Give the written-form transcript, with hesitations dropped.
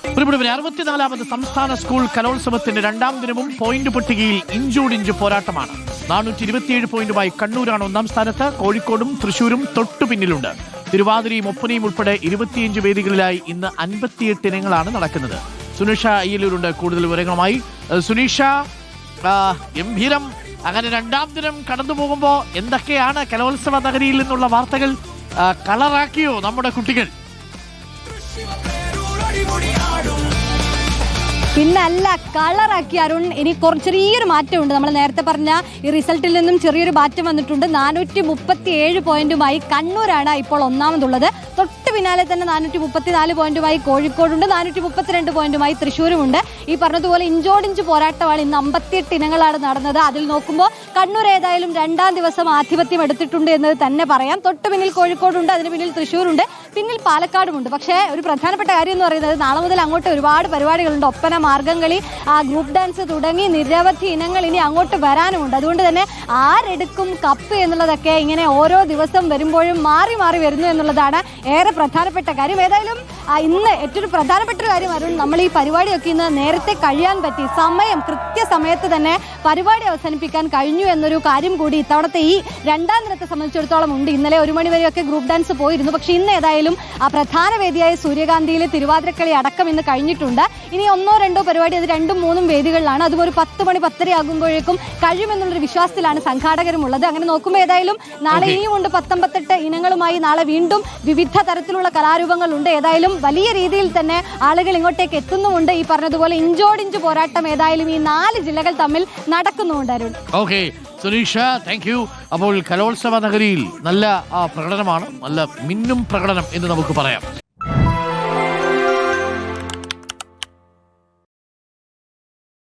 പ്രിയപ്പെട്ടവരെ, 64ാമത് സംസ്ഥാന സ്കൂൾ കലോത്സവത്തിന്റെ രണ്ടാം ദിനവും പോയിന്റ് പട്ടികയിൽ ഇഞ്ചോടിഞ്ച് പോരാട്ടമാണ്. 427 പോയിന്റുമായി കണ്ണൂരാണ് ഒന്നാം സ്ഥാനത്ത്. കോഴിക്കോടും തൃശൂരും തൊട്ടു പിന്നിലുണ്ട്. തിരുവാതിരയും ഒപ്പനയും ഉൾപ്പെടെ 25 വേദികളിലായി ഇന്ന് 58 ഇനങ്ങളാണ് നടക്കുന്നത്. സുനിഷ അയ്യലൂരുണ്ട് കൂടുതൽ വിവരങ്ങളുമായി. സുനിഷ, ഗംഭീരം. അങ്ങനെ രണ്ടാം ദിനം കടന്നു പോകുമ്പോൾ എന്തൊക്കെയാണ് കലോത്സവ നഗരിയിൽ നിന്നുള്ള വാർത്തകൾ? കളറാക്കിയോ നമ്മുടെ കുട്ടികൾ? പിന്നല്ല, കളറാക്കി അരുൺ. ഇനി ചെറിയൊരു മാറ്റമുണ്ട്. നമ്മൾ നേരത്തെ പറഞ്ഞ ഈ റിസൾട്ടിൽ നിന്നും ചെറിയൊരു മാറ്റം വന്നിട്ടുണ്ട്. 437 പോയിന്റുമായി കണ്ണൂരാണ് ഇപ്പോൾ ഒന്നാമതുള്ളത്. തൊട്ട് പിന്നാലെ തന്നെ 434 പോയിന്റുമായി കോഴിക്കോടുണ്ട്. 432 പോയിന്റുമായി തൃശ്ശൂരുമുണ്ട്. ഈ പറഞ്ഞതുപോലെ ഇഞ്ചോടിഞ്ച് പോരാട്ടമാണ്. ഇന്ന് 58 ഇനങ്ങളാണ് നടന്നത്. അതിൽ നോക്കുമ്പോൾ കണ്ണൂർ ഏതായാലും രണ്ടാം ദിവസം ആധിപത്യം എടുത്തിട്ടുണ്ട് എന്ന് തന്നെ പറയാം. തൊട്ട് പിന്നിൽ കോഴിക്കോടുണ്ട്, അതിന് പിന്നിൽ തൃശ്ശൂരുണ്ട്, പിന്നിൽ പാലക്കാടുമുണ്ട്. പക്ഷേ ഒരു പ്രധാനപ്പെട്ട കാര്യം എന്ന് പറയുന്നത് നാളെ മുതൽ അങ്ങോട്ട് ഒരുപാട് പരിപാടികളുണ്ട്. ഒപ്പന, മാർഗംകളി, ഗ്രൂപ്പ് ഡാൻസ് തുടങ്ങി നിരവധി ഇനങ്ങൾ ഇനി അങ്ങോട്ട് വരാനുമുണ്ട്. അതുകൊണ്ട് തന്നെ ആരെടുക്കും കപ്പ് എന്നുള്ളതൊക്കെ ഇങ്ങനെ ഓരോ ദിവസം വരുമ്പോഴും മാറി മാറി വരുന്നു എന്നുള്ളതാണ് ഏറെ പ്രധാനപ്പെട്ട കാര്യം. ഏതായാലും ഇന്ന് ഏറ്റവും പ്രധാനപ്പെട്ട ഒരു കാര്യം അരുൺ, നമ്മൾ ഈ പരിപാടിയൊക്കെ ഇന്ന് നേരത്തെ കഴിയാൻ പറ്റി. കൃത്യസമയത്ത് തന്നെ പരിപാടി അവസാനിപ്പിക്കാൻ കഴിഞ്ഞു എന്നൊരു കാര്യം കൂടി ഇത്തവണത്തെ ഈ രണ്ടാം ദിനത്തെ സംബന്ധിച്ചിടത്തോളം ഉണ്ട്. ഇന്നലെ 1 മണി വരെയൊക്കെ ഗ്രൂപ്പ് ഡാൻസ് പോയിരുന്നു. പക്ഷേ ഇന്ന് ഏതായാലും ആ പ്രധാന വേദിയായ സൂര്യകാന്തിയിലെ തിരുവാതിരക്കളി അടക്കം ഇന്ന് കഴിഞ്ഞിട്ടുണ്ട്. ഇനി 1-2 പരിപാടി, അത് 2-3 വേദികളിലാണ്. അതും ഒരു 10 മണി 10:30 ആകുമ്പോഴേക്കും കഴിയുമെന്നുള്ളൊരു വിശ്വാസത്തിലാണ് സംഘാടകരുമുള്ളത്. അങ്ങനെ നോക്കുമ്പോൾ ഏതായാലും നാളെ ഇനിയുമുണ്ട് 19 ഇനങ്ങളുമായി. നാളെ വീണ്ടും വിവിധ തരത്തിലുള്ള കലാരൂപങ്ങളുണ്ട്. ഏതായാലും വലിയ രീതിയിൽ തന്നെ ആളുകൾ ഇങ്ങോട്ടേക്ക് എത്തുന്നുമുണ്ട്. ഈ പറഞ്ഞതുപോലെ ഇഞ്ചോടിഞ്ച് പോരാട്ടം ഏതായാലും ഈ 4 ജില്ലകൾ തമ്മിൽ നടക്കുന്നുമുണ്ട് Arun. Okay Suneesha, thank you. അപ്പോൾ കലോത്സവ നഗരിയിൽ നല്ല പ്രകടനമാണ്, നല്ല മിന്നും പ്രകടനം എന്ന് നമുക്ക് പറയാം.